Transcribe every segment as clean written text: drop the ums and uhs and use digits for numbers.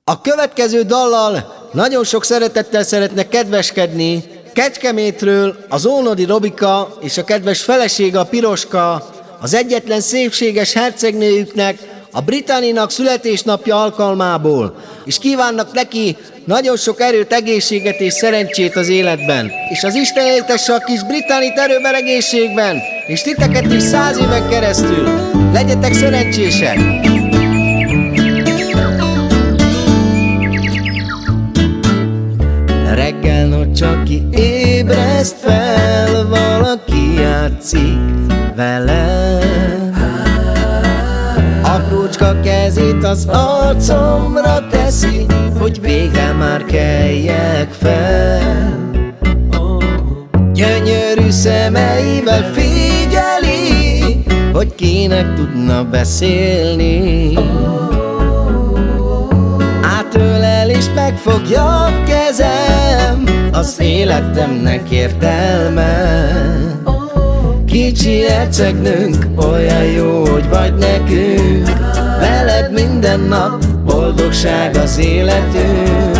A következő dallal nagyon sok szeretettel szeretnek kedveskedni Kecskemétről az Ónodi Robika és a kedves felesége a Piroska, az egyetlen szépséges hercegnőjüknek, a Brittanynak születésnapja alkalmából, és kívánnak neki nagyon sok erőt, egészséget és szerencsét az életben. És az Isten éltesse a kis Brittanyt erőben, egészségben, és titeket is 100 éven keresztül. Legyetek szerencsések! Reggel nagy csak ki ébreszt fel, valaki játszik vele. Aprócska kezét az arcomra teszi, hogy végre már keljek fel. Gyönyörű szemeivel figyeli, hogy kinek tudna beszélni. Átölel és megfogja a kezem, az életemnek értelme. Kicsi hercegnőnk, olyan jó, hogy vagy nekünk. Veled minden nap boldogság az életünk.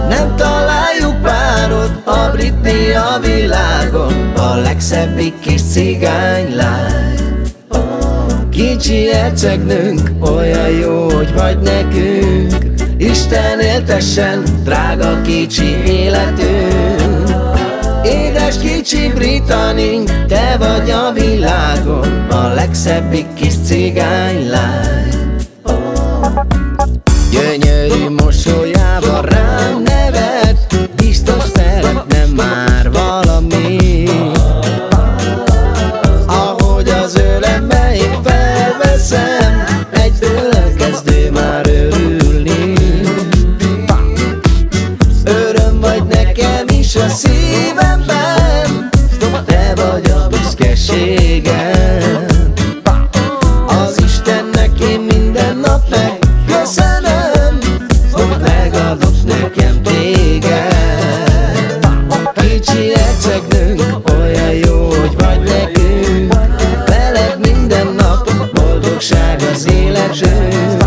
Nem találjuk párod, a Britney a világon, a legszebbik kis cigánylány. Kicsi hercegnőnk, olyan jó, hogy vagy nekünk. Isten éltessen, drága kicsi életünk. Édes kicsi Brittanyink, te vagy a világon, a legszebbik kis cigánylány. Gyönyörű mosolyával rám nevet, biztos szeretne már valami. Ahogy az ölembe én felveszem, egyből elkezdő már örülni. Öröm vagy nekem is a szívemben, te vagy a büszkeségem. Az Istennek én minden nap megköszönöm, hogy megadott nekem téged. Kicsi hercegnőnk, olyan jó, hogy vagy nekünk. Veled minden nap boldogság az életünk.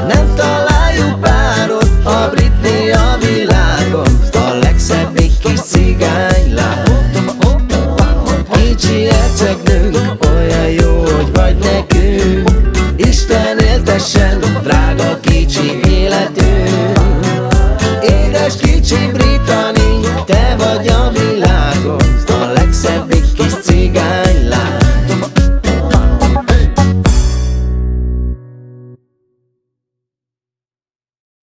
Nem találjuk párod, a Britney a világon, a legszebbik kis cigánylány. Kicsi hercegnőnk, olyan jó, hogy vagy nekünk. Isten éltessen, drága